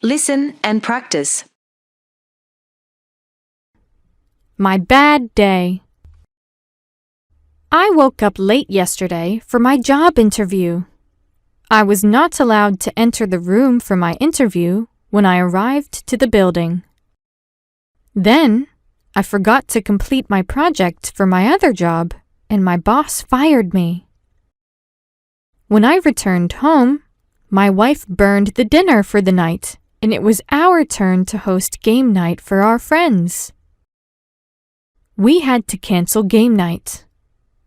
Listen and practice. My bad day. I woke up late yesterday for my job interview. I was not allowed to enter the room for my interview when I arrived to the building. Then, I forgot to complete my project for my other job, and my boss fired me. When I returned home, my wife burned the dinner for the night, and it was our turn to host game night for our friends. We had to cancel game night.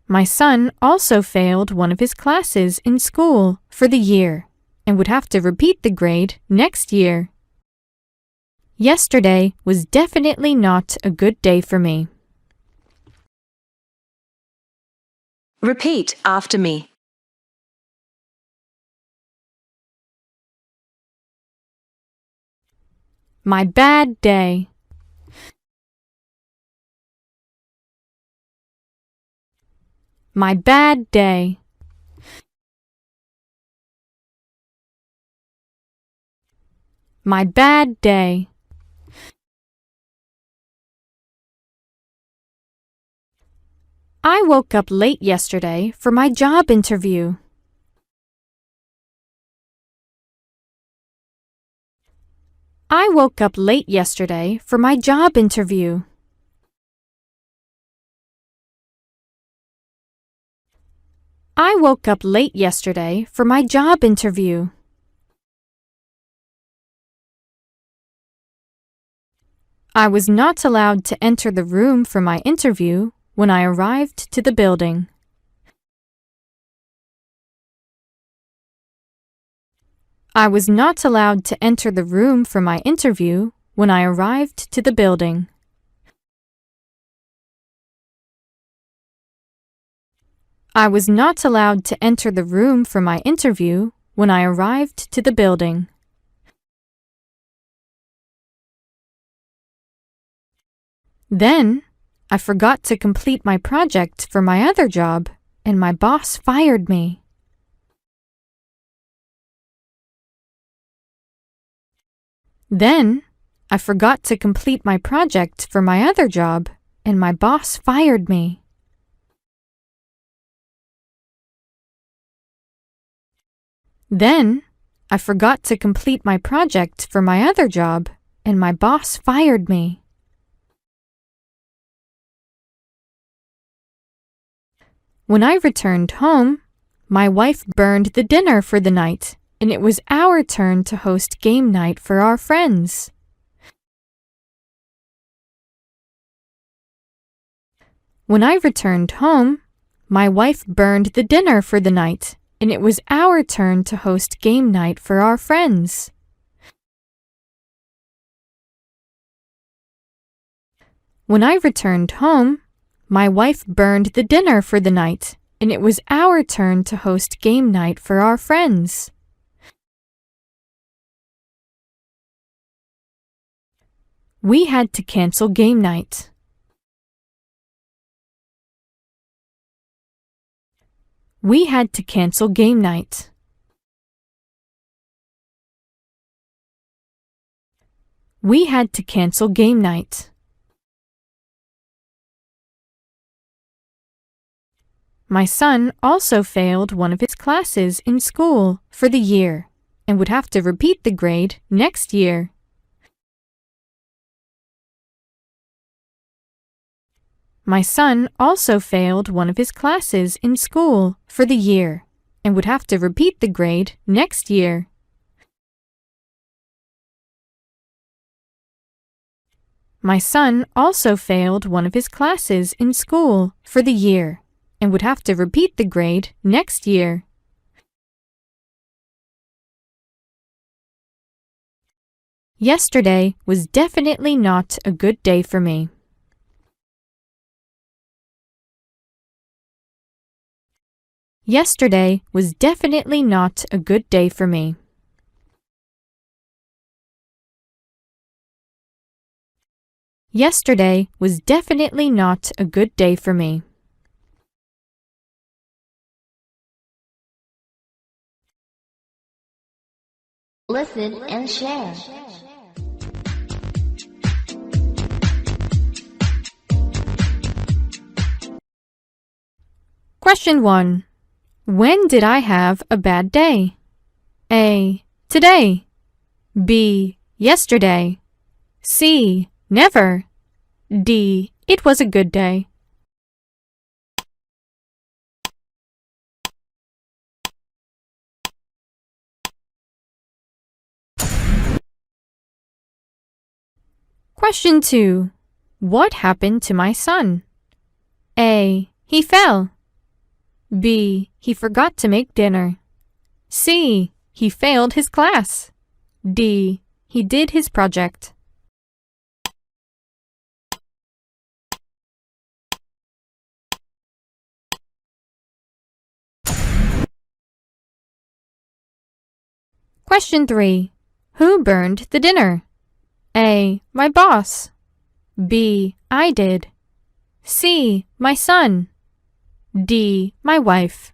My son also failed one of his classes in school for the year and would have to repeat the grade next year. Yesterday was definitely not a good day for me. Repeat after me. My bad day. My bad day. My bad day. I woke up late yesterday for my job interview. I woke up late yesterday for my job interview. I woke up late yesterday for my job interview. I was not allowed to enter the room for my interview when I arrived to the building. I was not allowed to enter the room for my interview when I arrived to the building. I was not allowed to enter the room for my interview when I arrived to the building. Then, I forgot to complete my project for my other job, and my boss fired me. Then, I forgot to complete my project for my other job, and my boss fired me. Then, I forgot to complete my project for my other job, and my boss fired me. When I returned home, my wife burned the dinner for the night, and it was our turn to host game night for our friends. When I returned home, my wife burned the dinner for the night, and it was our turn to host game night for our friends. When I returned home, my wife burned the dinner for the night, and it was our turn to host game night for our friends. We had to cancel game night. We had to cancel game night. We had to cancel game night. My son also failed one of his classes in school for the year and would have to repeat the grade next year. My son also failed one of his classes in school for the year and would have to repeat the grade next year. My son also failed one of his classes in school for the year and would have to repeat the grade next year. Yesterday was definitely not a good day for me. Yesterday was definitely not a good day for me. Yesterday was definitely not a good day for me. Listen and share. Question 1. When did I have a bad day? A. Today. B. Yesterday. C. Never. D. It was a good day. Question 2. What happened to my son? A. He fell. B. He forgot to make dinner. C. He failed his class. D. He did his project. Question 3. Who burned the dinner? A. My boss. B. I did. C. My son. D. My wife.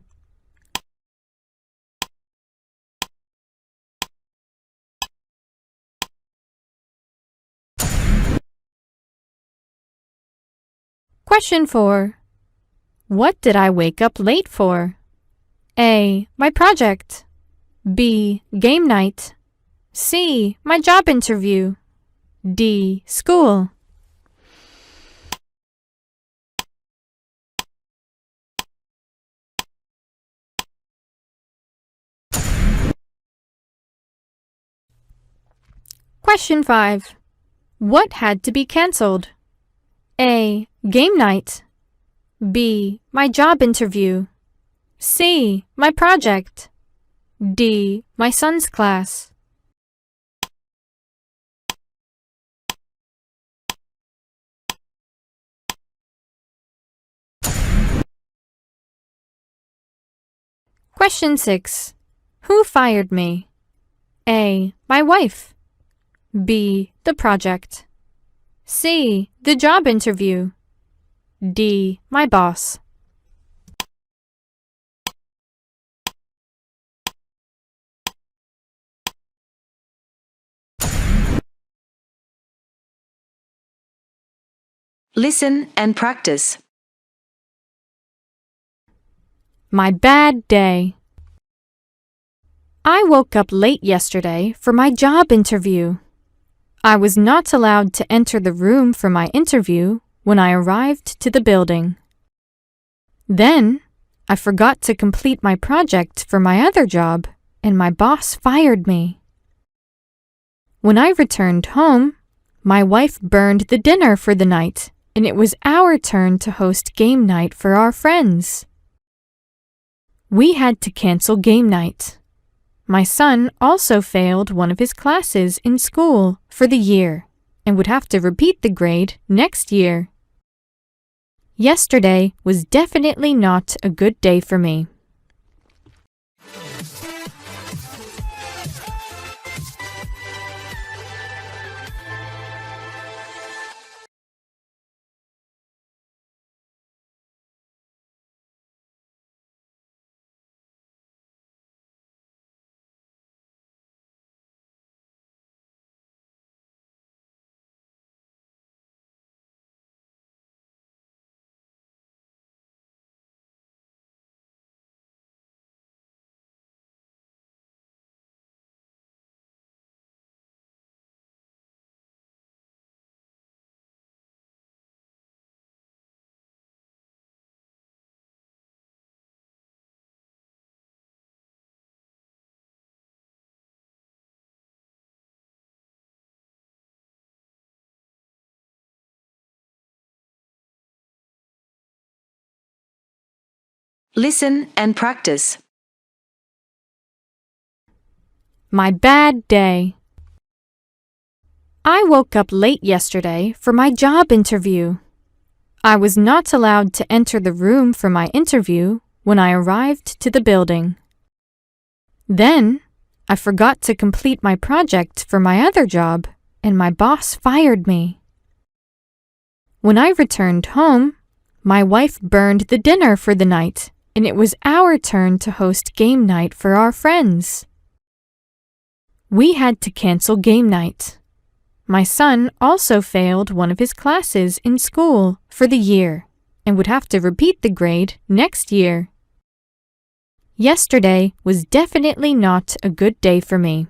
Question 4. What did I wake up late for? A. My project. B. Game night. C. My job interview. D. School. Question 5. What had to be cancelled? A. Game night. B. My job interview. C. My project. D. My son's class. Question 6. Who fired me? A. My wife. B. The project. C. The job interview. D. My boss. Listen and practice. My bad day. I woke up late yesterday for my job interview. I was not allowed to enter the room for my interview when I arrived to the building. Then, I forgot to complete my project for my other job, and my boss fired me. When I returned home, my wife burned the dinner for the night, and it was our turn to host game night for our friends. We had to cancel game night. My son also failed one of his classes in school for the year and would have to repeat the grade next year. Yesterday was definitely not a good day for me. Listen and practice. My bad day. I woke up late yesterday for my job interview. I was not allowed to enter the room for my interview when I arrived to the building. Then, I forgot to complete my project for my other job, and my boss fired me. When I returned home, my wife burned the dinner for the night, and it was our turn to host game night for our friends. We had to cancel game night. My son also failed one of his classes in school for the year and would have to repeat the grade next year. Yesterday was definitely not a good day for me.